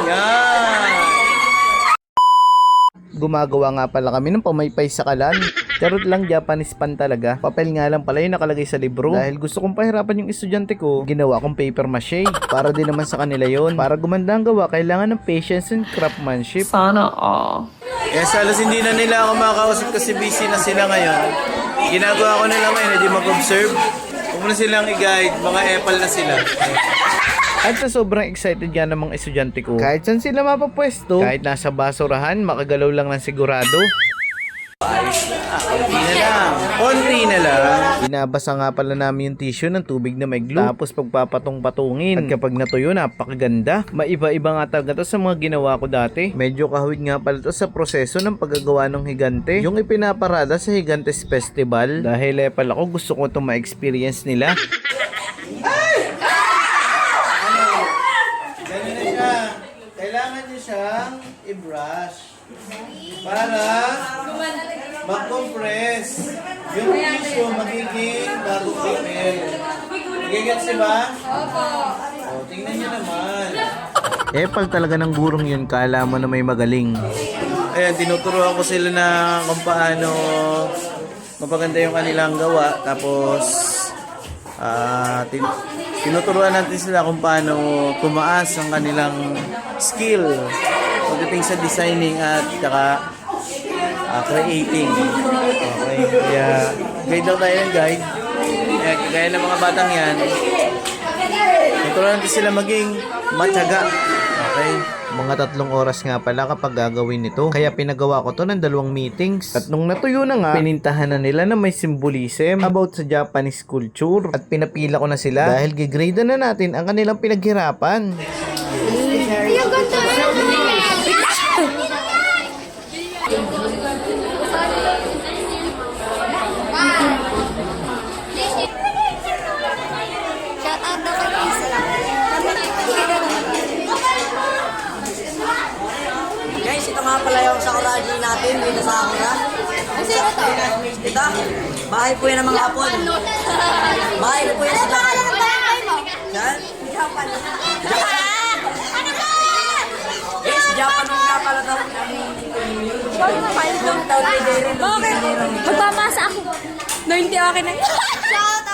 Yan! Gumagawa nga pala kami ng pamaypay sa kalan. Charot lang, Japanese pan talaga. Papel nga lang pala yung nakalagay sa libro. Dahil gusto kong pahirapan yung estudyante ko, ginawa kong paper mache. Para din naman sa kanila yon. Para gumanda ang gawa, kailangan ng patience and craftsmanship. Sana all. Kaya salos hindi na nila ako makakausap kasi busy na sila ngayon. Ginagawa ko na lang ngayon, hindi mag-observe. Huwag mo na silang i-guide, mga epal na sila. At sa sobrang excited nga ng mga estudyante ko, kahit saan sila mapapwesto, kahit nasa basurahan, makagalaw lang ng sigurado. Konti na lang. Binabasa nga pala namin yung tissue ng tubig na may glue. Tapos pagpapatong-patungin. At kapag natuyo, napakaganda. Maiba-iba nga talaga to sa mga ginawa ko dati. Medyo kahawig nga pala to sa proseso ng paggagawa ng higante. Yung ipinaparada sa Higantes Festival. Dahil epal ako, gusto ko itong ma-experience nila. Ganyan na siya. Kailangan niyo siyang i-brush para mag-compress. Yung tissue magiging bagong papel. Nagigets ba? Opo. O, tingnan niyo naman. Epal talaga ng gurong yun, kala mo na may magaling. Ayan, tinuturuan ko sila na kung paano mapaganda yung kanilang gawa. Tapos, tinuturuan natin sila kung paano tumaas ang kanilang skill pagdating sa designing at saka creating. Okay, kaya guide daw tayo ng guide. Kaya ng mga batang yan, tuturuan natin sila maging matyaga. Okay. Mga 3 oras nga pala kapag gagawin nito. Kaya pinagawa ko to ng 2 meetings. At nung natuyo na nga, pinintahan na nila na may symbolism about sa Japanese culture. At pinapila ko na sila dahil gigrade na natin ang kanilang pinaghirapan. Guys, ito nga pala yung sakuragi natin dito sa Sakura. Ito, bahay po yan ng mga apon. Bahay po yan sa Japan. Yan? Japan. Guys, Japan nung nga pala daw. Bakit? Magpapasa ako. 90 akin na. Shout